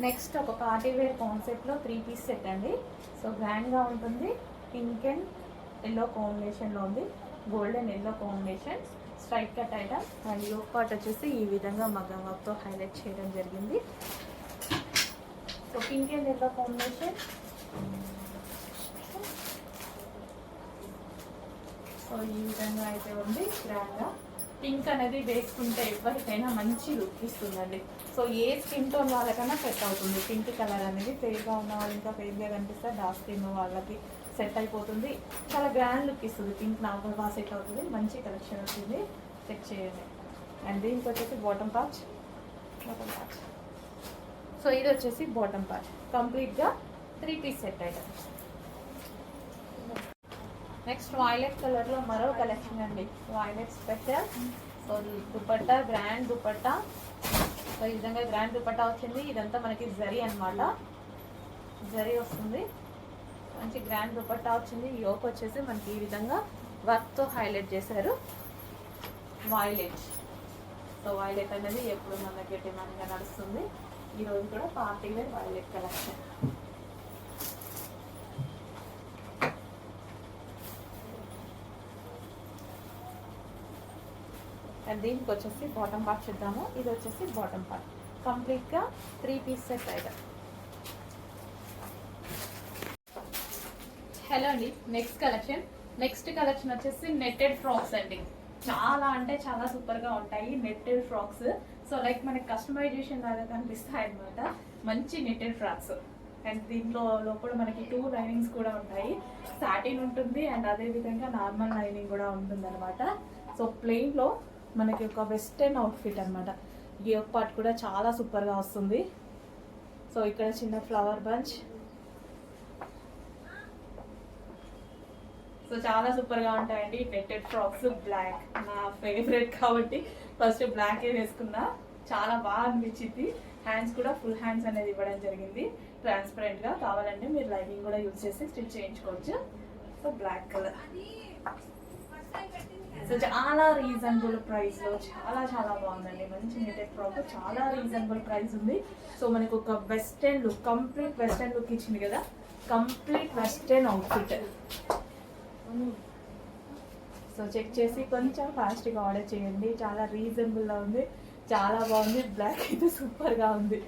Next ఒక party wear కాన్సెప్ట్లో 3 piece set అండి. సో గ్రాండ్గా ఉంటుంది. పింక్ అండ్ ఎల్లో కాంబినేషన్లో ఉంది. Golden yellow combination straight cut item. And yoke part వచ్చేసి ఈ విధంగా మగ్గం వర్క్తో హైలైట్ చేయడం జరిగింది. So pink and yellow combination. So ఈ విధంగా అయితే ఉంది గ్రాండ్గా. పింక్ అనేది వేసుకుంటే ఎవరికైనా మంచి లుక్ ఇస్తుందండి. సో ఏ స్కిన్ టోన్ వాళ్ళకైనా సెట్ అవుతుంది. పింక్ కలర్ అనేది ఫేర్గా ఉన్న వాళ్ళు ఇంకా ఫేర్గా కనిపిస్తే డార్క్ స్కిన్ వాళ్ళకి సెట్ అయిపోతుంది. చాలా గ్రాండ్ లుక్ ఇస్తుంది. పింక్ నాకు బాగా సెట్ అవుతుంది. మంచి కలెక్షన్ వచ్చింది, చెక్ చేయండి. అండ్ దీనికి వచ్చేసి బాటమ్ పార్ట్. సో ఇది వచ్చేసి బాటమ్ పార్ట్. కంప్లీట్గా 3 piece set item. Next violet కలర్లో మరో కలెక్షన్ అండి. Violet special. So dupatta grand dupatta. So ఈ విధంగా గ్రాండ్ దుపట్టా వచ్చింది. ఇదంతా మనకి జరీ అనమాట. జరీ వస్తుంది. మంచి గ్రాండ్ దుపట్టా వచ్చింది. యోక్ వచ్చేసి మనకి ఈ విధంగా వర్క్తో హైలైట్ చేశారు. వైలెట్. సో వైలెట్ అనేది ఎప్పుడు మన దగ్గర డిమాండ్గా నడుస్తుంది. ఈరోజు కూడా party wear violet collection. And దీనికి వచ్చేసి బాటమ్ పార్ట్ చూద్దాము. ఇది వచ్చేసి బాటమ్ పార్ట్. కంప్లీట్గా 3 పీస్ సెట్ ఐటమ్. హలో అండి, నెక్స్ట్ కలెక్షన్ వచ్చేసి నెట్టెడ్ ఫ్రాక్స్ అండి. చాలా అంటే చాలా సూపర్గా ఉంటాయి నెట్టెడ్ ఫ్రాక్స్. సో లైక్ మనకి కస్టమైజేషన్ లాగా కనిపిస్తాయి అనమాట. మంచి నెట్టెడ్ ఫ్రాక్స్. అండ్ దీంట్లో లోపల మనకి 2 లైనింగ్స్ కూడా ఉంటాయి. సాటిన్ ఉంటుంది అండ్ అదేవిధంగా నార్మల్ లైనింగ్ కూడా ఉంటుంది అనమాట. సో ప్లెయిన్లో మనకి ఒక వెస్టర్న్ అవుట్ఫిట్ అనమాట. ఈ యొక్క పార్ట్ కూడా చాలా సూపర్గా వస్తుంది. సో ఇక్కడ చిన్న ఫ్లవర్ బంచ్. సో చాలా సూపర్గా ఉంటాయండి నెట్టెడ్ ఫ్రాక్స్. బ్లాక్ నా ఫేవరెట్ కాబట్టి ఫస్ట్ బ్లాకే వేసుకున్నా. చాలా బాగా అనిపించింది. హ్యాండ్స్ కూడా ఫుల్ హ్యాండ్స్ అనేది ఇవ్వడం జరిగింది ట్రాన్స్పరెంట్గా. కావాలంటే మీరు లైనింగ్ కూడా యూజ్ చేసి స్టిచ్ చేయించుకోవచ్చు. So black colour. సో చాలా రీజనబుల్ ప్రైస్లో చాలా చాలా బాగుందండి. మంచి నెట్టెడ్ ఫ్రాక్. చాలా రీజనబుల్ ప్రైస్ ఉంది. సో మనకు ఒక western look, complete western look ఇచ్చింది కదా. Complete western outfit. So check చేసి కొంచెం ఫాస్ట్గా ఆర్డర్ చేయండి. చాలా రీజనబుల్గా ఉంది, చాలా బాగుంది. బ్లాక్ అయితే సూపర్గా ఉంది.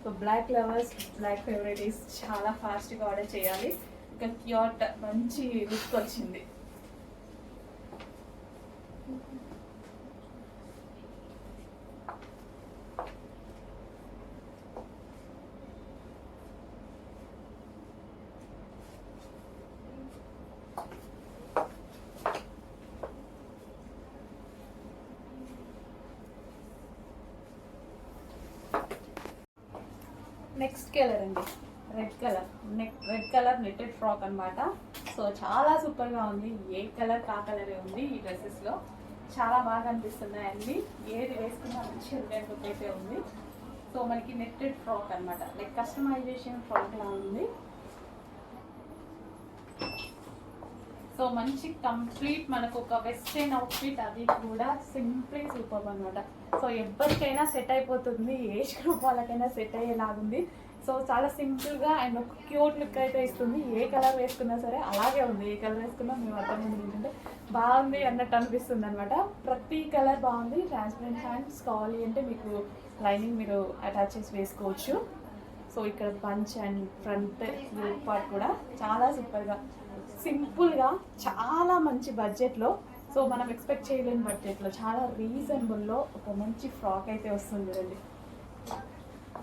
సో బ్లాక్ లవర్స్, బ్లాక్ ఫేవరెటీస్ చాలా ఫాస్ట్గా ఆర్డర్ చేయాలి. ఇంకా క్యూట్ మంచి లుక్ వచ్చింది. నెక్స్ట్ కలర్ అండి, రెడ్ కలర్ నెట్టెడ్ ఫ్రాక్ అనమాట. సో చాలా సూపర్గా ఉంది. ఏ కలర్ కా కలరే ఉంది ఈ డ్రెస్సెస్లో. చాలా బాగా అనిపిస్తున్నాయి అన్ని. ఏది వేసుకున్నా మంచి లుక్ అయితే ఉంది. సో మనకి నెట్టెడ్ ఫ్రాక్ అనమాట. లైక్ కస్టమైజేషన్ ఫ్రాక్ లా ఉంది. సో మంచి కంప్లీట్ మనకు ఒక వెస్టర్న్ అవుట్ఫిట్. అది కూడా సింప్లీ సూపర్ అనమాట. సో ఎవరికైనా సెట్ అయిపోతుంది. ఏజ్ గ్రూప్ వాళ్ళకైనా సెట్ అయ్యేలాగుంది. సో చాలా సింపుల్గా అండ్ ఒక క్యూట్ లుక్ అయితే ఇస్తుంది. ఏ కలర్ వేసుకున్నా సరే అలాగే ఉంది. ఏ కలర్ వేసుకున్నా మేము అర్థం ఏంటంటే బాగుంది అన్నట్టు అనిపిస్తుంది అనమాట. ప్రతి కలర్ బాగుంది. ట్రాన్స్పరెంట్ హ్యాండ్స్ కావాలి అంటే మీకు లైనింగ్ మీరు అటాచ్ చేసి వేసుకోవచ్చు. సో ఇక్కడ పంచ్ అండ్ ఫ్రంట్ పార్ట్ కూడా చాలా సూపర్గా సింపుల్గా చాలా మంచి బడ్జెట్లో. సో మనం ఎక్స్పెక్ట్ చేయలేని బడ్జెట్లో చాలా రీజనబుల్లో ఒక మంచి ఫ్రాక్ అయితే వస్తుంది అండి.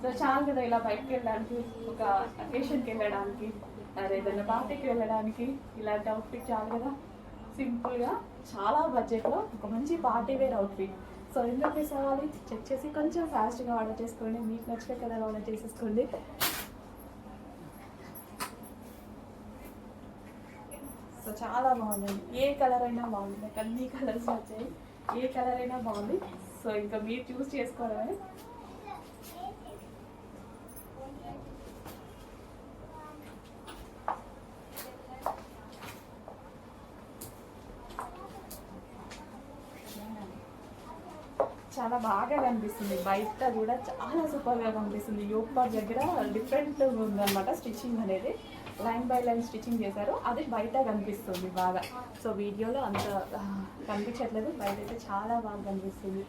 సో చాలా కదా ఇలా బయటకు వెళ్ళడానికి, ఒక అకేషన్కి వెళ్ళడానికి, ఏదైనా పార్టీకి వెళ్ళడానికి ఇలాంటి అవుట్ఫిట్ చాలు కదా. సింపుల్గా చాలా బడ్జెట్లో ఒక మంచి పార్టీ వేర్ అవుట్ఫిట్. సో ఎందుకు మిస్ అవ్వాలి? చెక్ చేసి కొంచెం ఫాస్ట్గా ఆర్డర్ చేసుకోండి. మీకు నచ్చిన కలర్ ఆర్డర్ చేసేసుకోండి. సో చాలా బాగుందండి. ఏ కలర్ అయినా బాగుంది. నాకు అన్ని కలర్స్ వచ్చాయి. ఏ కలర్ అయినా బాగుంది. సో ఇంకా మీరు చూస్ చేసుకోవడమే. చాలా బాగా కనిపిస్తుంది, బయట కూడా చాలా సూపర్గా కనిపిస్తుంది. యోగ్ పార్ట్ దగ్గర డిఫరెంట్ ఉందన్నమాట స్టిచ్చింగ్ అనేది, లైన్ బై లైన్ స్టిచ్చింగ్ చేశారు, అది బయట కనిపిస్తుంది బాగా. సో వీడియోలో అంత కనిపించట్లేదు, బయట అయితే చాలా బాగా కనిపిస్తుంది.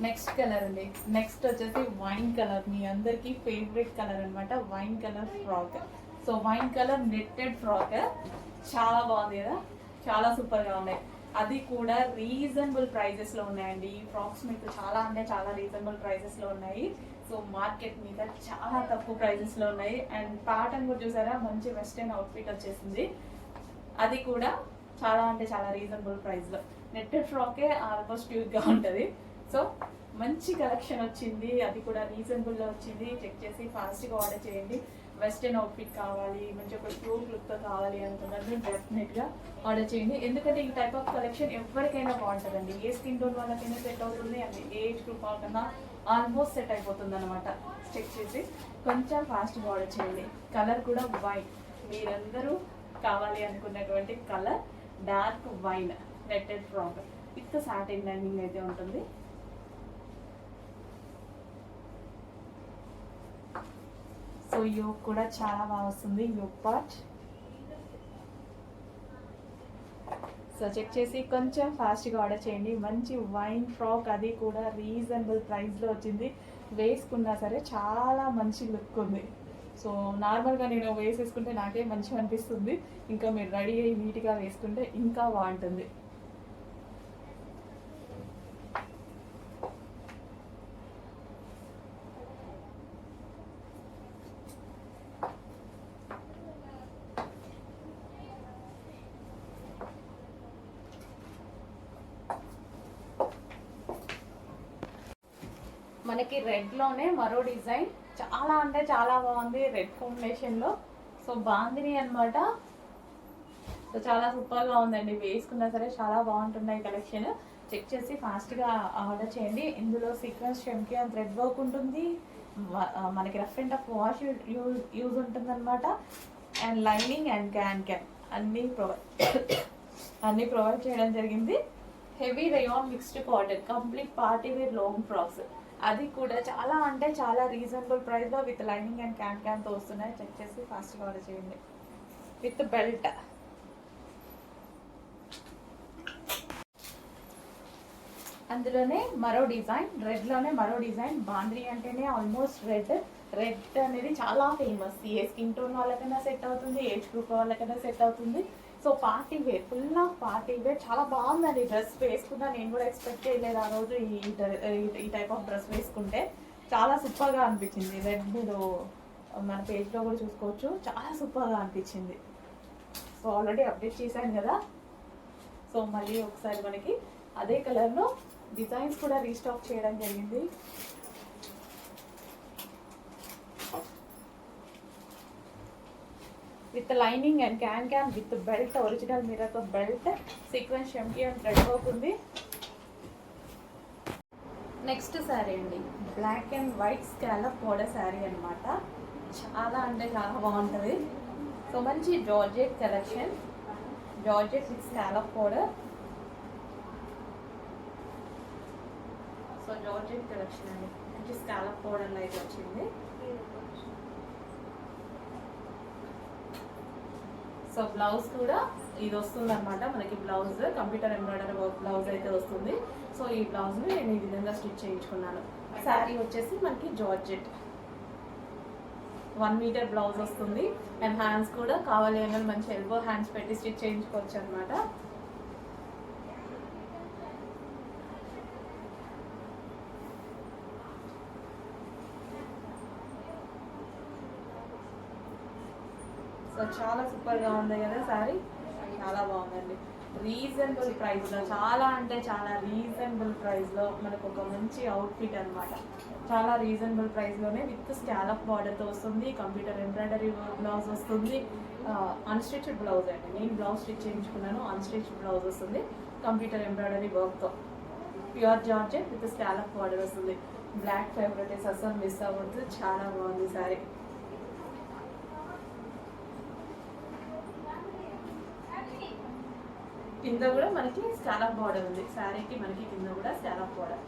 నెక్స్ట్ కలర్ అండి, నెక్స్ట్ వచ్చేసి వైన్ కలర్, మీ అందరికీ ఫేవరెట్ కలర్ అనమాట, wine colour frock. So wine colour netted frock చాలా బాగుంది కదా, చాలా సూపర్గా ఉన్నాయి. అది కూడా రీజనబుల్ ప్రైజెస్లో ఉన్నాయండి. ఈ ఫ్రాక్స్ మీకు చాలా అంటే చాలా రీజనబుల్ ప్రైజెస్లో ఉన్నాయి. సో మార్కెట్ మీద చాలా తక్కువ ప్రైజెస్లో ఉన్నాయి. అండ్ ప్యాటర్న్ కూడా చూసారా, మంచి వెస్టర్న్ అవుట్ఫిట్ వచ్చేసింది, అది కూడా చాలా అంటే చాలా రీజనబుల్ ప్రైస్లో. నెట్టెడ్ ఫ్రాకే ఆల్మోస్ట్ క్యూట్గా ఉంటుంది. సో మంచి కలెక్షన్ వచ్చింది, అది కూడా రీజనబుల్లో వచ్చింది. చెక్ చేసి ఫాస్ట్గా ఆర్డర్ చేయండి. వెస్టర్న్ అవుట్ఫిట్ కావాలి, మంచి ఒక క్యూట్ లుక్తో కావాలి అనుకున్నట్టు డెఫినెట్గా ఆర్డర్ చేయండి. ఎందుకంటే ఈ టైప్ ఆఫ్ కలెక్షన్ ఎవరికైనా బాగుంటుందండి, ఏ స్కిన్ టోన్ వాళ్ళకైనా సెట్ అవుతుంది, అండ్ ఏజ్ గ్రూప్ వాళ్ళకన్నా ఆల్మోస్ట్ సెట్ అయిపోతుంది అనమాట. చెక్ చేసి కొంచెం ఫాస్ట్గా ఆర్డర్ చేయండి. కలర్ కూడా వైట్, మీరందరూ కావాలి అనుకున్నటువంటి colour, dark wine netted frock with satin lining అయితే ఉంటుంది. సో యోగ్ కూడా చాలా బాగా వస్తుంది, యోగ్ పార్ట్. సో చెక్ చేసి కొంచెం ఫాస్ట్గా ఆర్డర్ చేయండి. మంచి వైన్ ఫ్రాక్, అది కూడా రీజనబుల్ ప్రైస్లో వచ్చింది. వేసుకున్నా సరే చాలా మంచి లుక్ ఉంది. సో నార్మల్గా నేను వేసేసుకుంటే నాకే మంచిగా అనిపిస్తుంది, ఇంకా మీరు రెడీ అయ్యి నీట్గా వేసుకుంటే ఇంకా బాగుంటుంది. మనకి రెడ్లోనే మరో డిజైన్ చాలా అంటే చాలా బాగుంది, రెడ్ కాంబినేషన్లో. సో బాందిని అనమాట. సో చాలా సూపర్గా ఉందండి, వేసుకున్నా సరే చాలా బాగుంటున్నాయి కలెక్షన్. చెక్ చేసి ఫాస్ట్గా ఆర్డర్ చేయండి. ఇందులో సీక్వెన్స్ షెమ్కి అండ్ థ్రెడ్ వర్క్ ఉంటుంది, మనకి rough and tough wash use ఉంటుంది అనమాట. అండ్ లైనింగ్ అండ్ క్యాన్ అన్నీ ప్రొవైడ్ చేయడం జరిగింది. Heavy rayon mixed cotton complete party wear long frocks, అది కూడా చాలా అంటే చాలా రీజనబుల్ ప్రైస్లో విత్ లైనింగ్ అండ్ క్యాన్తో వస్తున్నాయి. చెక్ చేసి ఫాస్ట్గా ఆర్డర్ చేయండి. With belt. అందులోనే మరో డిజైన్, రెడ్లోనే మరో డిజైన్. బాంద్రీ అంటేనే ఆల్మోస్ట్ రెడ్ అనేది చాలా ఫేమస్. ఏ స్కిన్ టోన్ వాళ్ళకైనా సెట్ అవుతుంది, ఏజ్ గ్రూప్ వాళ్ళకైనా సెట్ అవుతుంది. So party wear, full of party wear, చాలా బాగుందండి. డ్రెస్ వేసుకున్నా, నేను కూడా ఎక్స్పెక్ట్ చేయలేదు ఆ రోజు ఈ టైప్ ఆఫ్ డ్రెస్ వేసుకుంటే. చాలా సూపర్గా అనిపించింది. రెడ్ మీరు మన పేజ్లో కూడా చూసుకోవచ్చు, చాలా సూపర్గా అనిపించింది. సో ఆల్రెడీ అప్డేట్ చేశాను కదా, సో మళ్ళీ ఒకసారి మనకి అదే కలర్లో డిజైన్స్ కూడా రీస్టాక్ చేయడం జరిగింది. With lining and can with belt, original మిర్రర్తో బెల్ట్, సీక్వెన్స్ షెమ్కి అండ్ థ్రెడ్ వర్క్ ఉంది. నెక్స్ట్ శారీ అండి, black and white scallop border sari అనమాట. చాలా అంటే చాలా బాగుంటుంది. సో మంచి georgette collection, georgette with scallop border. So georgette collection అండి, మంచి స్కాలప్ బోర్డర్ అయితే వచ్చింది. సో బ్లౌజ్ కూడా ఇది వస్తుంది అనమాట మనకి. Blouse computer embroidery work blouse అయితే వస్తుంది. సో ఈ బ్లౌజ్ని నేను ఈ విధంగా స్టిచ్ చేయించుకున్నాను. శారీ వచ్చేసి మనకి జార్జెట్ 1 మీటర్ బ్లౌజ్ వస్తుంది. అండ్ హ్యాండ్స్ కూడా కావాలి అని మంచి ఎల్బో హ్యాండ్స్ పెట్టి స్టిచ్ చేయించుకోవచ్చు అనమాట. సో చాలా సూపర్గా ఉంది కదా శారీ, చాలా బాగుందండి. రీజనబుల్ ప్రైస్లో, చాలా అంటే చాలా రీజనబుల్ ప్రైస్లో మనకు ఒక మంచి అవుట్ఫిట్ అనమాట. చాలా రీజనబుల్ ప్రైస్లోనే విత్ స్కాలప్ బార్డర్తో వస్తుంది. కంప్యూటర్ ఎంబ్రాయిడరీ బ్లౌజ్ వస్తుంది. అన్స్టిచ్డ్ బ్లౌజ్ అండి, నేను బ్లౌజ్ స్టిచ్ చేయించుకున్నాను. అన్స్టిచ్డ్ బ్లౌజ్ వస్తుంది కంప్యూటర్ ఎంబ్రాయిడరీ వర్క్తో. Pure georgette with scallop border వస్తుంది. బ్లాక్ ఫేవరెట్ అసలు మిస్ అవ్వద్దు, చాలా బాగుంది సారీ. కింద కూడా మనకి స్కాలప్ బార్డర్ ఉంది శారీకి, మనకి కింద కూడా స్కాలప్ బార్డర్.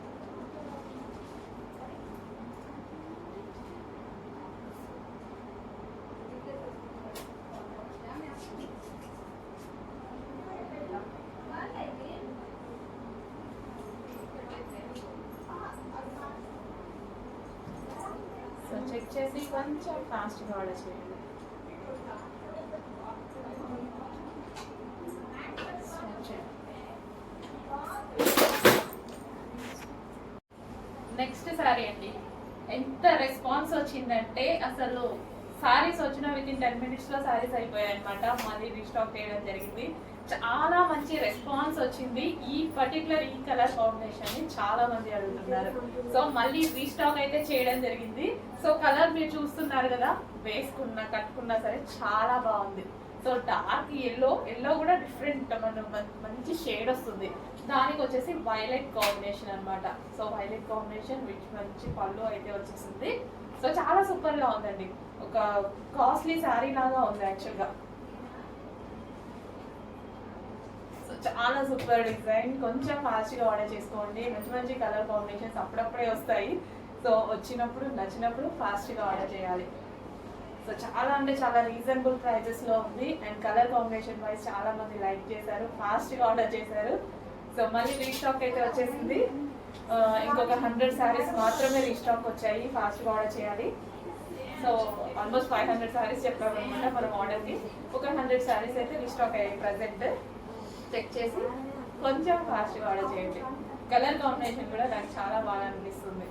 సో చెక్ చేసి కొంచెం ఫాస్ట్గా ఆర్డర్ చేయండి. నెక్స్ట్ శారీ అండి, ఎంత రెస్పాన్స్ వచ్చిందంటే అసలు శారీస్ వచ్చిన విత్ ఇన్ 10 minutesలో శారీస్ అయిపోయాయి అనమాట. మళ్ళీ రీస్టాక్ చేయడం జరిగింది. చాలా మంచి రెస్పాన్స్ వచ్చింది. ఈ పర్టికులర్ ఈ కలర్ కాంబినేషన్ ని చాలా మంది అడుగుతున్నారు. సో మళ్ళీ రీస్టాక్ అయితే చేయడం జరిగింది. సో కలర్ మీరు చూస్తున్నారు కదా, వేసుకున్నా కట్టుకున్నా సరే చాలా బాగుంది. సో డార్క్ ఎల్లో కూడా డిఫరెంట్ మంచి షేడ్ వస్తుంది. దానికి వచ్చేసి వైలెట్ కాంబినేషన్ అనమాట. సో వైలెట్ కాంబినేషన్ విచ్ మంచి పళ్ళు అయితే వచ్చేసింది. సో చాలా సూపర్ గా ఉందండి. ఒక కాస్ట్లీ శారీ లాగా ఉంది యాక్చువల్గా. సో చాలా సూపర్ డిజైన్. కొంచెం ఫాస్ట్గా ఆర్డర్ చేసుకోండి. మంచి మంచి కలర్ కాంబినేషన్స్ అప్పుడప్పుడే వస్తాయి. సో వచ్చినప్పుడు నచ్చినప్పుడు ఫాస్ట్గా ఆర్డర్ చేయాలి. సో చాలా అంటే చాలా రీజనబుల్ ప్రైజెస్లో ఉంది. అండ్ కలర్ కాంబినేషన్ వైజ్ చాలా మంది లైక్ చేశారు, ఫాస్ట్గా ఆర్డర్ చేశారు. సో మళ్ళీ రీస్టాక్ అయితే వచ్చేసింది. ఇంకొక 100 శారీస్ మాత్రమే రీస్టాక్ వచ్చాయి, ఫాస్ట్గా ఆర్డర్ చేయాలి. సో ఆల్మోస్ట్ 500 శారీస్ చెప్పాము అనమాట మనం ఆర్డర్కి. ఒక 100 శారీస్ అయితే రీస్టాక్ అయ్యాయి ప్రజెంట్. చెక్ చేసి కొంచెం ఫాస్ట్గా ఆర్డర్ చేయండి. కలర్ కాంబినేషన్ కూడా నాకు చాలా బాగా అనిపిస్తుంది.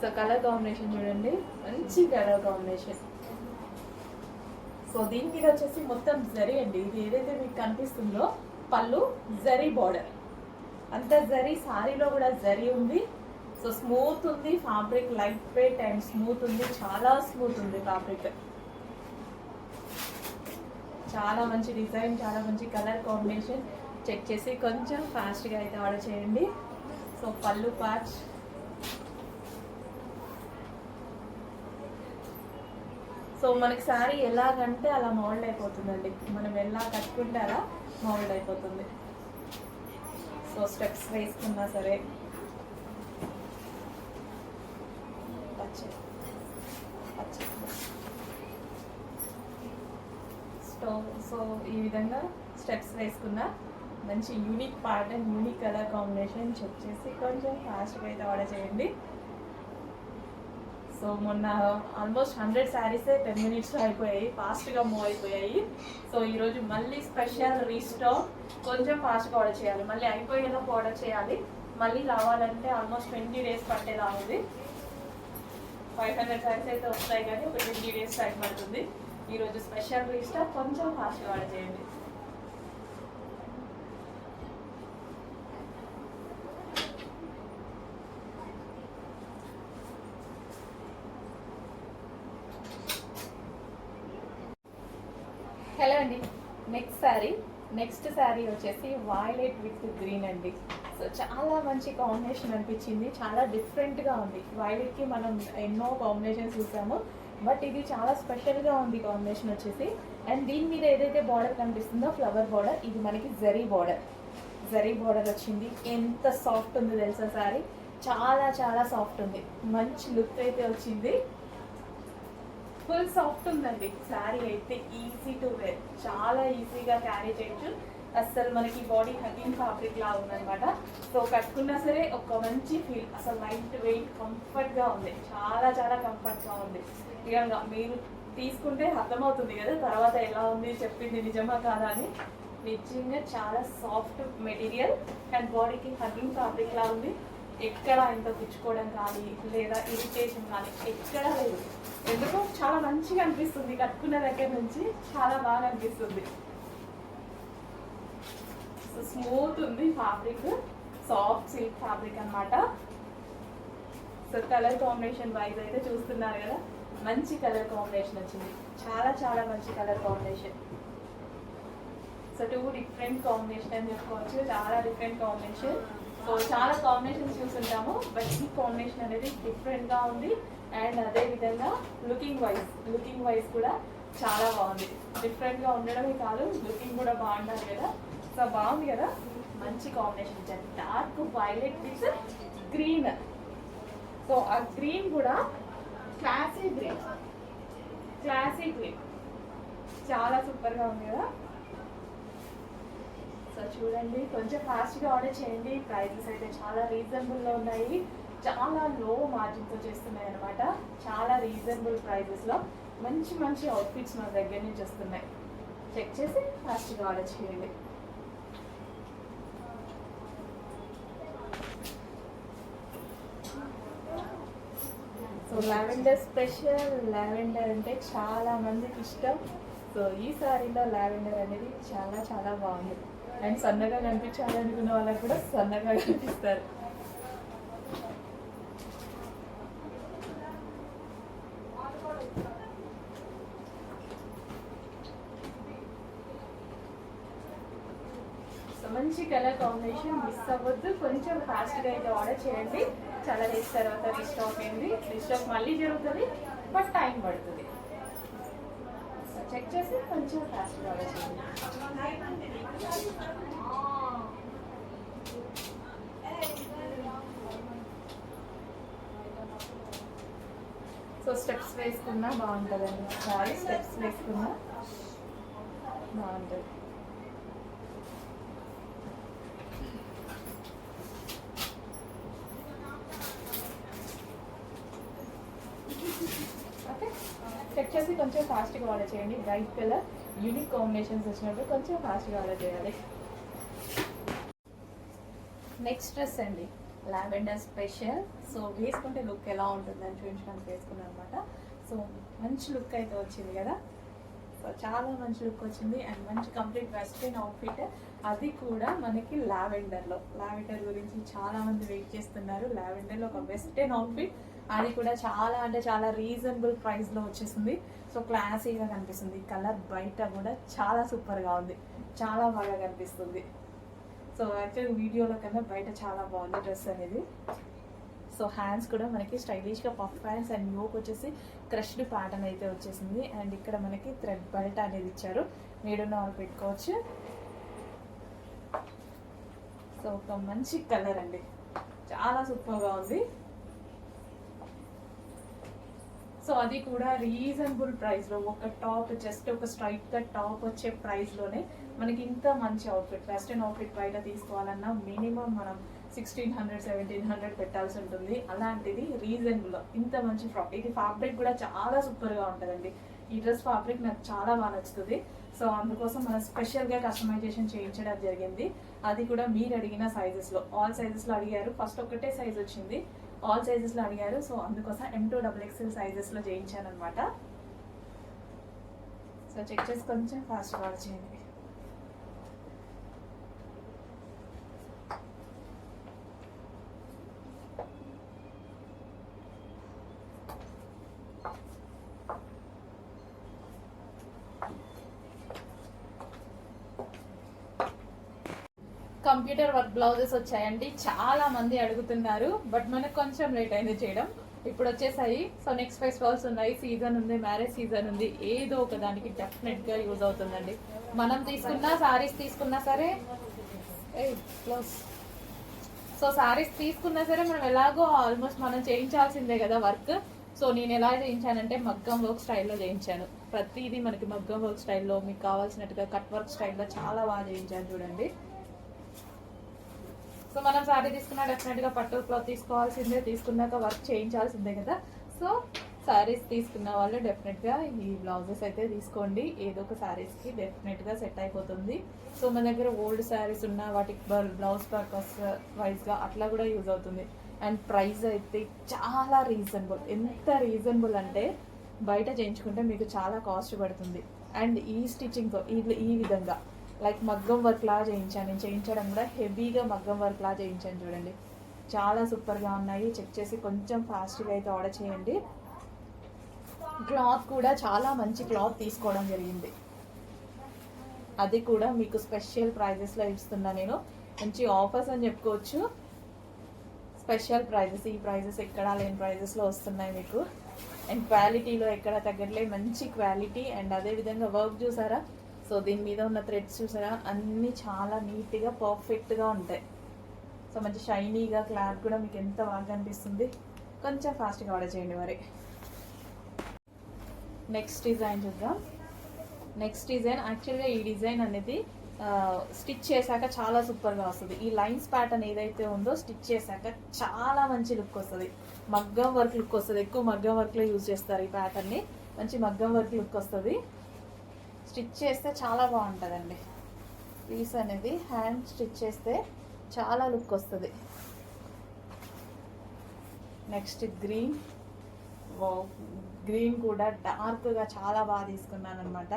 సో కలర్ కాంబినేషన్ చూడండి, మంచి కలర్ కాంబినేషన్. సో దీని మీద వచ్చేసి మొత్తం జరీ అండి. ఇది ఏదైతే మీకు కనిపిస్తుందో పళ్ళు జరీ బార్డర్, అంత జరీ. సారీలో కూడా జరీ ఉంది. సో స్మూత్ ఉంది fabric, light weight and smooth ఉంది, చాలా స్మూత్ ఉంది ఫ్యాబ్రిక్. చాలా మంచి డిజైన్, చాలా మంచి కలర్ కాంబినేషన్. చెక్ చేసి కొంచెం ఫాస్ట్గా అయితే ఆర్డర్ చేయండి. సో పళ్ళు పార్ట్, సో మనకి శారీ ఎలాగంటే అలా మోల్డ్ అయిపోతుందండి. మనం ఎలా కట్టుకుంటే అలా మోల్డ్ అయిపోతుంది. సో స్టెప్స్ వేసుకున్నా సరే సో ఈ విధంగా స్టెప్స్ వేసుకున్నా మంచి unique part and unique colour combination. Check చేసి కొంచెం ఫాస్ట్గా అయితే ఆర్డర్ చేయండి. సో మొన్న ఆల్మోస్ట్ 100 శారీసే 10 minutesలో అయిపోయాయి, ఫాస్ట్గా మూవ్ అయిపోయాయి. సో ఈరోజు మళ్ళీ స్పెషల్ రీస్టాక్. కొంచెం ఫాస్ట్గా ఆర్డర్ చేయాలి, మళ్ళీ అయిపోయేలోపు ఆర్డర్ చేయాలి. మళ్ళీ రావాలంటే ఆల్మోస్ట్ 20 days పట్టేలా ఉంది. 500 శారీస్ అయితే వస్తాయి కానీ ఒక 20 days టైం పడుతుంది. ఈరోజు స్పెషల్ రీస్టాక్, కొంచెం ఫాస్ట్గా ఆర్డర్ చేయండి. హలో అండి, నెక్స్ట్ శారీ వచ్చేసి వైలెట్ విత్ గ్రీన్ అండి. సో చాలా మంచి కాంబినేషన్ అనిపించింది, చాలా డిఫరెంట్గా ఉంది. వైలెట్కి మనం ఎన్నో కాంబినేషన్స్ చూసాము, బట్ ఇది చాలా స్పెషల్గా ఉంది కాంబినేషన్ వచ్చేసి. అండ్ దీని మీద ఏదైతే బార్డర్ కనిపిస్తుందో ఫ్లవర్ బార్డర్, ఇది మనకి జరీ బార్డర్ వచ్చింది. ఎంత సాఫ్ట్ ఉంది తెలుసా శారీ, చాలా చాలా సాఫ్ట్ ఉంది. మంచి లుక్ అయితే వచ్చింది. ఫుల్ సాఫ్ట్ ఉందండి శారీ అయితే. ఈజీ టు వేర్, చాలా ఈజీగా క్యారీ చేయొచ్చు. అసలు మనకి బాడీ హగ్గింగ్ ఫ్యాబ్రిక్ లా ఉందన్నమాట. సో కట్టుకున్నా సరే ఒక మంచి ఫీల్, అసలు లైట్ వెయిట్ కంఫర్ట్గా ఉంది, చాలా చాలా కంఫర్ట్గా ఉంది. ఇక మీరు తీసుకుంటే అర్థమవుతుంది కదా తర్వాత ఎలా ఉంది, చెప్పింది నిజమా కాదా అని. నిజంగా చాలా సాఫ్ట్ మెటీరియల్ అండ్ బాడీకి హగ్గింగ్ ఫ్యాబ్రిక్ లా ఉంది. ఎక్కడ ఇంత గుచ్చుకోవడం కానీ లేదా ఇరిటేషన్ కానీ ఎక్కడా లేదు. ఎందుకో చాలా మంచిగా అనిపిస్తుంది, కట్టుకున్న దగ్గర నుంచి చాలా బాగా అనిపిస్తుంది. సో స్మూత్ ఉంది ఫ్యాబ్రిక్, సాఫ్ట్ సిల్క్ ఫ్యాబ్రిక్ అనమాట. సో కలర్ కాంబినేషన్ వైజ్ అయితే చూస్తున్నారు కదా, మంచి కలర్ కాంబినేషన్ వచ్చింది. చాలా చాలా మంచి colour combination. So so 2 different combination అని చెప్పుకోవచ్చు, చాలా డిఫరెంట్ కాంబినేషన్. సో చాలా కాంబినేషన్స్ చూసుంటాము, బట్ ఈ కాంబినేషన్ అనేది డిఫరెంట్గా ఉంది. అండ్ అదేవిధంగా లుకింగ్ వైజ్ కూడా చాలా బాగుంది. డిఫరెంట్గా ఉండడమే కాదు, లుకింగ్ కూడా బాగుంటుంది కదా. సో బాగుంది కదా, మంచి కాంబినేషన్ ఇచ్చారు. Dark violet with green. So ఆ గ్రీన్ కూడా క్లాసీ గ్రీన్ చాలా సూపర్గా ఉంది కదా. సో చూడండి, కొంచెం ఫాస్ట్గా ఆర్డర్ చేయండి. ప్రైజెస్ అయితే చాలా రీజనబుల్లో ఉన్నాయి, చాలా లో మార్జిన్తో చేస్తున్నాయి అనమాట. చాలా రీజనబుల్ ప్రైజెస్లో మంచి మంచి అవుట్ఫిట్స్ మన దగ్గర నుంచి వస్తున్నాయి. చెక్ చేసి ఫాస్ట్గా ఆర్డర్ చేయండి. So lavender special. లావెండర్ అంటే చాలా మందికి ఇష్టం. సో ఈ సారీలో లావెండర్ అనేది చాలా చాలా బాగుంది. అండ్ సన్నగా కనిపించాలనుకున్న వాళ్ళకి కూడా సన్నగా కనిపిస్తారు. సో మంచి కలర్ కాంబినేషన్, మిస్ అవ్వద్దు. కొంచెం ఫాస్ట్గా అయితే ఆర్డర్ చేయండి. చాలా డేస్ తర్వాత రీస్టాక్ అయింది. రీస్టాక్ మళ్ళీ జరుగుతుంది, బట్ టైం పడుతుంది. చెక్ చేసి కొంచెం ఫాస్ట్గా ఆర్డర్ చేయండి. సో స్టెప్స్ వేసుకున్నా బాగుంటుందండి. సారీ స్టెప్స్ వేసుకున్నా బాగుంటుంది. ఓకే, చెక్ చేసి కొంచెం ఫాస్ట్గా ఆర్డర్ చేయండి. బ్రైట్ కలర్ యూనిక్ కాంబినేషన్స్ వచ్చినప్పుడు కొంచెం ఫాస్ట్గా ఆర్డర్ చేయాలి. నెక్స్ట్ డ్రెస్ అండి, లావెండర్ స్పెషల్. సో వేసుకుంటే లుక్ ఎలా ఉంటుందని చూపించడానికి వేసుకున్నాను అనమాట. సో మంచి లుక్ అయితే వచ్చింది కదా. సో చాలా మంచి లుక్ వచ్చింది. అండ్ మంచి కంప్లీట్ వెస్ట్రన్ అవుట్ఫిట్, అది కూడా మనకి లావెండర్లో. లావెండర్ గురించి చాలా మంది వెయిట్ చేస్తున్నారు. లావెండర్లో ఒక వెస్ట్రన్ అవుట్ఫిట్, అది కూడా చాలా అంటే చాలా రీజనబుల్ ప్రైస్లో వచ్చేసింది. సో క్లాసీగా కనిపిస్తుంది. కలర్ బయట కూడా చాలా సూపర్గా ఉంది, చాలా బాగా కనిపిస్తుంది. సో యాక్చువల్లీ వీడియోలో కన్నా బయట చాలా బాగుంది డ్రెస్ అనేది. సో హ్యాండ్స్ కూడా మనకి స్టైలిష్గా పఫ్ హ్యాండ్స్, అండ్ యోక్ వచ్చేసి క్రష్డ్ ప్యాటర్న్ అయితే వచ్చేసింది. అండ్ ఇక్కడ మనకి థ్రెడ్ బెల్ట్ అనేది ఇచ్చారు, నీడున్న వాళ్ళు పెట్టుకోవచ్చు. సో ఒక మంచి కలర్ అండి, చాలా సూపర్గా ఉంది. సో అది కూడా రీజనబుల్ ప్రైస్లో, ఒక టాప్ జస్ట్ ఒక స్ట్రైట్ కట్ టాప్ వచ్చే ప్రైస్లోనే మనకి ఇంత మంచి అవుట్ఫిట్. వెస్ట్రన్ అవుట్ఫిట్ బయట తీసుకోవాలన్నా మినిమం మనం 1600 1700 పెట్టాల్సి ఉంటుంది. అలాంటిది రీజనబుల్ ఇంత మంచి ఫ్రాక్. ఇది ఫ్యాబ్రిక్ కూడా చాలా సూపర్గా ఉంటుందండి. ఈ డ్రెస్ ఫ్యాబ్రిక్ నాకు చాలా బాగా నచ్చుతుంది. సో అందుకోసం మనం స్పెషల్గా కస్టమైజేషన్ చేయించడం జరిగింది. అది కూడా మీరు అడిగిన సైజెస్లో, ఆల్ సైజెస్లో అడిగారు. ఫస్ట్ ఒకటే సైజ్ వచ్చింది, ఆల్ సైజెస్లో అడిగారు. సో అందుకోసం M2 XXL సైజెస్లో చేయించాను అనమాట. సో చెక్ చేసి కొంచెం ఫాస్ట్ వాచ్ చేయండి. కంప్యూటర్ వర్క్ బ్లౌజెస్ వచ్చాయండి. చాలా మంది అడుగుతున్నారు, బట్ మనకు కొంచెం లేట్ అయింది చేయడం. ఇప్పుడు వచ్చేసాయి. సో నెక్స్ట్ ఫెస్టివల్స్ ఉన్నాయి, సీజన్ ఉంది, మ్యారేజ్ సీజన్ ఉంది. ఏదో ఒక దానికి డెఫినెట్గా యూజ్ అవుతుందండి. మనం తీసుకున్నా సారీస్ తీసుకున్నా సరే, సో సారీస్ తీసుకున్నా సరే మనం ఎలాగో ఆల్మోస్ట్ మనం చేయించాల్సిందే కదా వర్క్. సో నేను ఎలా చేయించానంటే మగ్గం వర్క్ స్టైల్లో చేయించాను. ప్రతిదీ మనకి మగ్గం వర్క్ స్టైల్లో, మీకు కావాల్సినట్టుగా కట్ వర్క్ స్టైల్లో చాలా బాగా చేయించాను చూడండి. సో మనం సారీ తీసుకున్నా డెఫినెట్గా పట్టు క్లాత్ తీసుకోవాల్సిందే, తీసుకున్నాక వర్క్ చేయించాల్సిందే కదా. సో సారీస్ తీసుకున్న వాళ్ళు డెఫినెట్గా ఈ బ్లౌజెస్ అయితే తీసుకోండి. ఏదో ఒక సారీస్కి డెఫినెట్గా సెట్ అయిపోతుంది. సో మన దగ్గర ఓల్డ్ సారీస్ ఉన్న వాటికి బ్లౌజ్ పర్పస్ వైజ్గా అట్లా కూడా యూజ్ అవుతుంది. అండ్ ప్రైస్ అయితే చాలా రీజనబుల్. ఎంత రీజనబుల్ అంటే బయట చేయించుకుంటే మీకు చాలా కాస్ట్ పడుతుంది. అండ్ ఈ స్టిచ్చింగ్తో ఈ విధంగా లైక్ మగ్గం వర్క్ లా చేయించాను. నేను చేయించడం కూడా హెవీగా మగ్గం వర్క్ లా చేయించాను చూడండి. చాలా సూపర్గా ఉన్నాయి. చెక్ చేసి కొంచెం ఫాస్ట్గా అయితే ఆర్డర్ చేయండి. క్లాత్ కూడా చాలా మంచి క్లాత్ తీసుకోవడం జరిగింది. అది కూడా మీకు స్పెషల్ ప్రైజెస్లో ఇస్తున్నా నేను. మంచి ఆఫర్స్ అని చెప్పుకోవచ్చు. స్పెషల్ ప్రైజెస్, ఈ ప్రైజెస్ ఎక్కడా లేని ప్రైజెస్లో వస్తున్నాయి మీకు. అండ్ క్వాలిటీలో ఎక్కడ తగ్గట్లే, మంచి క్వాలిటీ. అండ్ అదేవిధంగా వర్క్ చూసారా, సో దీని మీద ఉన్న థ్రెడ్స్ చూసారా, అన్నీ చాలా నీట్గా పర్ఫెక్ట్గా ఉంటాయి. సో మంచి షైనీగా, క్లాత్ కూడా మీకు ఎంత బాగా అనిపిస్తుంది. కొంచెం ఫాస్ట్గా ఆర్డర్ చేయండి మరి. నెక్స్ట్ డిజైన్ చూద్దాం. నెక్స్ట్ డిజైన్ యాక్చువల్గా ఈ డిజైన్ అనేది స్టిచ్ చేశాక చాలా సూపర్గా వస్తుంది. ఈ లైన్స్ ప్యాటర్న్ ఏదైతే ఉందో స్టిచ్ చేశాక చాలా మంచి లుక్ వస్తుంది. మగ్గం వర్క్ లుక్ వస్తుంది. ఎక్కువ మగ్గం వర్క్లో యూజ్ చేస్తారు ఈ ప్యాటర్న్ని. మంచి మగ్గం వర్క్ లుక్ వస్తుంది. స్టిచ్ చేస్తే చాలా బాగుంటుందండి. పీస్ అనేది హ్యాండ్ స్టిచ్ చేస్తే చాలా లుక్ వస్తుంది. Next green. గ్రీన్ కూడా డార్క్గా చాలా బాగా తీసుకున్నాను అనమాట.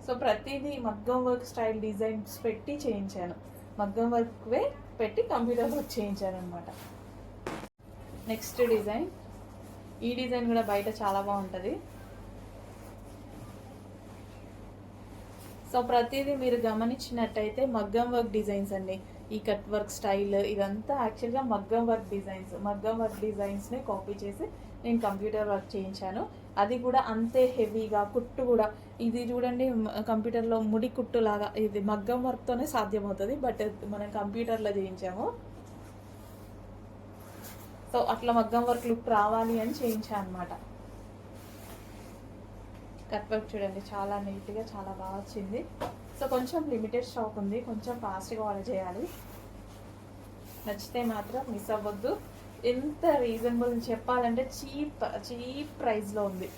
సో ప్రతిదీ మగ్గం వర్క్ స్టైల్ డిజైన్స్ పెట్టి చేయించాను. మగ్గం వర్క్వే పెట్టి కంప్యూటర్ వర్క్ చేయించాను అనమాట. Next design. ఈ డిజైన్ కూడా బయట చాలా బాగుంటుంది. సో ప్రతిదీ మీరు గమనించినట్టయితే మగ్గం వర్క్ డిజైన్స్ అండి. ఈ కట్ వర్క్ స్టైల్ ఇదంతా యాక్చువల్గా మగ్గం వర్క్ డిజైన్స్. మగ్గం వర్క్ డిజైన్స్ని కాపీ చేసి నేను కంప్యూటర్ వర్క్ చేయించాను. అది కూడా అంతే హెవీగా, కుట్టు కూడా ఇది చూడండి కంప్యూటర్లో ముడి కుట్టు లాగా, ఇది మగ్గం వర్క్తోనే సాధ్యమవుతుంది. బట్ మనం కంప్యూటర్లో చేయించాము. సో అట్లా మగ్గం వర్క్ లుక్ రావాలి అని చేయించాను అనమాట. కట్ వర్క్ చూడండి చాలా నీట్గా చాలా బాగా వచ్చింది. సో కొంచెం లిమిటెడ్ స్టాక్ ఉంది, కొంచెం ఫాస్ట్గా ఆర్డర్ చేయాలి. నచ్చితే మాత్రం మిస్ అవ్వద్దు. ఎంత రీజనబుల్ చెప్పాలంటే చీప్ ప్రైస్లో ఉంది.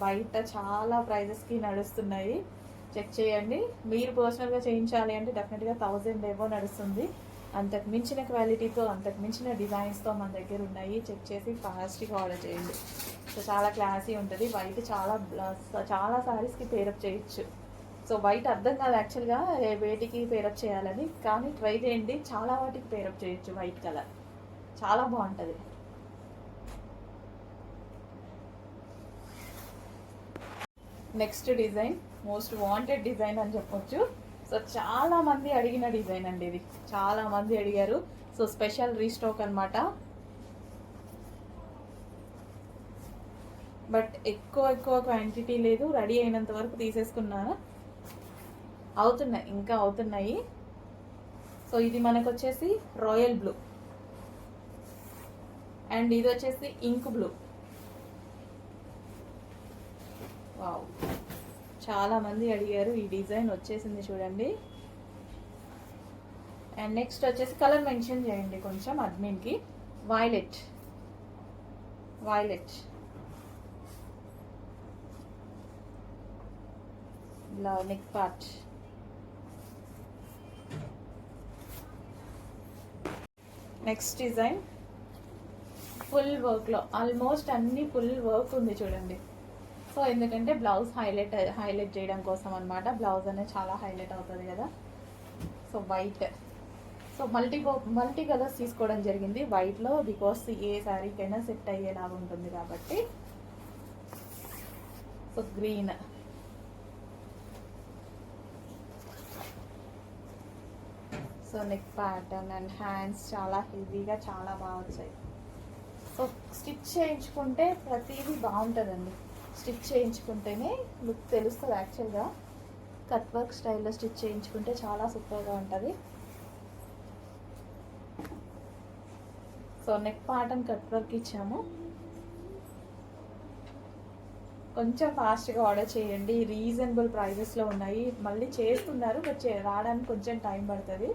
బయట చాలా ప్రైజెస్కి నడుస్తున్నాయి, చెక్ చేయండి. మీరు పర్సనల్గా చేయించాలి అంటే డెఫినెట్గా 1000 ఏవో నడుస్తుంది. అంతకు మించిన క్వాలిటీతో, అంతకు మించిన డిజైన్స్తో మన దగ్గర ఉన్నాయి. చెక్ చేసి ఫాస్ట్గా ఆర్డర్ చేయండి. సో చాలా క్లాసీ ఉంటుంది. వైట్ చాలా సారీస్కి పేరప్ చేయొచ్చు. సో వైట్ అర్థం కాదు యాక్చువల్గా వేటికి పేరప్ చేయాలని, కానీ ట్రై చేయండి. చాలా వాటికి పేరప్ చేయొచ్చు. వైట్ కలర్ చాలా బాగుంటుంది. Next design most wanted design అని చెప్పొచ్చు. సో చాలా మంది అడిగిన డిజైన్ అండి ఇది. చాలా మంది అడిగారు. సో స్పెషల్ రీస్టాక్ అనమాట. బట్ ఎక్కువ క్వాంటిటీ లేదు. రెడీ అయినంత వరకు తీసేసుకున్నాను. ఇంకా అవుతున్నాయి. సో ఇది మనకు వచ్చేసి రాయల్ బ్లూ అండ్ ఇది వచ్చేసి ఇంక్ బ్లూ. వావ్, చాలా మంది అడిగారు. ఈ డిజైన్ వచ్చేసింది చూడండి. అండ్ నెక్స్ట్ వచ్చేసి కలర్ మెన్షన్ చేయండి కొంచెం అడ్మిన్కి. వైలెట్ ఇలా neck part. Next design full వర్క్లో, ఆల్మోస్ట్ అన్ని ఫుల్ వర్క్ ఉంది చూడండి. సో ఎందుకంటే బ్లౌజ్ హైలైట్ చేయడం కోసం అనమాట. బ్లౌజ్ అనేది చాలా హైలైట్ అవుతుంది కదా. So white. So multi colours తీసుకోవడం జరిగింది వైట్లో, బికాస్ ఏ శారీకైనా సెట్ అయ్యేలాగా ఉంటుంది కాబట్టి. So green. So neck pattern and hands చాలా హెవీగా చాలా బాగా వచ్చాయి. సో స్టిచ్ చేయించుకుంటే ప్రతిదీ బాగుంటుందండి. స్టిచ్ చేయించుకుంటేనే లుక్ తెలుస్తుంది. యాక్చువల్గా కట్ వర్క్ స్టైల్లో స్టిచ్ చేయించుకుంటే చాలా సూపర్గా ఉంటుంది. So neck pattern cut work ఇచ్చాము. కొంచెం ఫాస్ట్గా ఆర్డర్ చేయండి. రీజనబుల్ ప్రైజెస్లో ఉన్నాయి. మళ్ళీ చేస్తున్నారు బట్ రావడానికి కొంచెం టైం పడుతుంది.